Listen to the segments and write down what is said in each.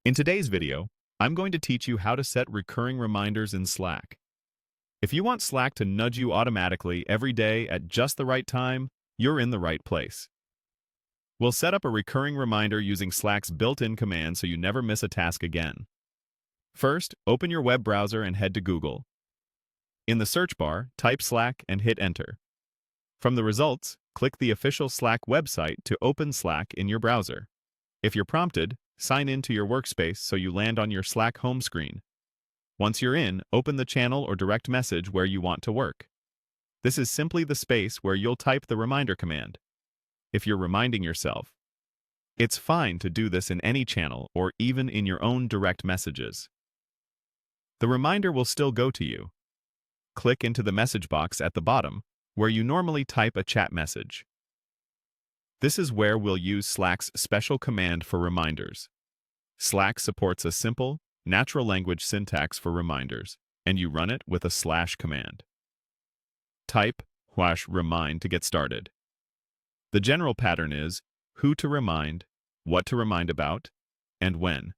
In today's video, I'm going to teach you how to set recurring reminders in Slack. If you want Slack to nudge you automatically every day at just the right time, you're in the right place. We'll set up a recurring reminder using Slack's built-in command so you never miss a task again. First, open your web browser and head to Google. In the search bar, type Slack and hit Enter. From the results, click the official Slack website to open Slack in your browser. If you're prompted, sign in to your workspace so you land on your Slack home screen. Once you're in, open the channel or direct message where you want to work. This is simply the space where you'll type the reminder command. If you're reminding yourself, it's fine to do this in any channel or even in your own direct messages. The reminder will still go to you. Click into the message box at the bottom, where you normally type a chat message. This is where we'll use Slack's special command for reminders. Slack supports a simple, natural language syntax for reminders, and you run it with a / command. Type /remind to get started. The general pattern is who to remind, what to remind about, and when.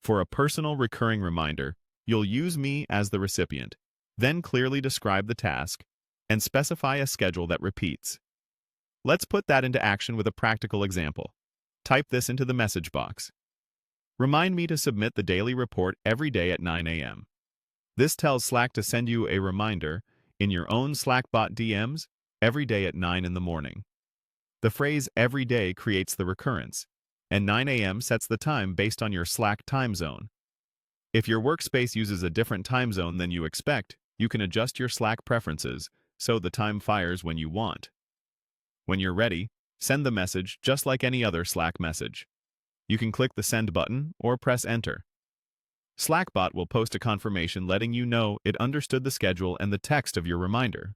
For a personal recurring reminder, you'll use me as the recipient, then clearly describe the task, and specify a schedule that repeats. Let's put that into action with a practical example. Type this into the message box. Remind me to submit the daily report every day at 9 a.m. This tells Slack to send you a reminder in your own Slackbot DMs every day at 9 in the morning. The phrase every day creates the recurrence, and 9 a.m. sets the time based on your Slack time zone. If your workspace uses a different time zone than you expect, you can adjust your Slack preferences so the time fires when you want. When you're ready, send the message just like any other Slack message. You can click the Send button or press Enter. Slackbot will post a confirmation letting you know it understood the schedule and the text of your reminder.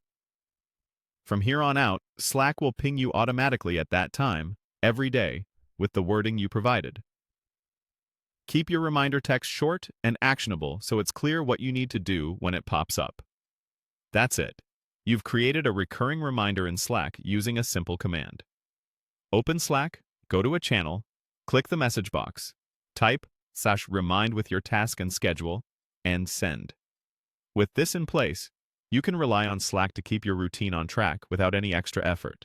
From here on out, Slack will ping you automatically at that time, every day, with the wording you provided. Keep your reminder text short and actionable so it's clear what you need to do when it pops up. That's it. You've created a recurring reminder in Slack using a simple command. Open Slack, go to a channel, click the message box, type /remind with your task and schedule, and send. With this in place, you can rely on Slack to keep your routine on track without any extra effort.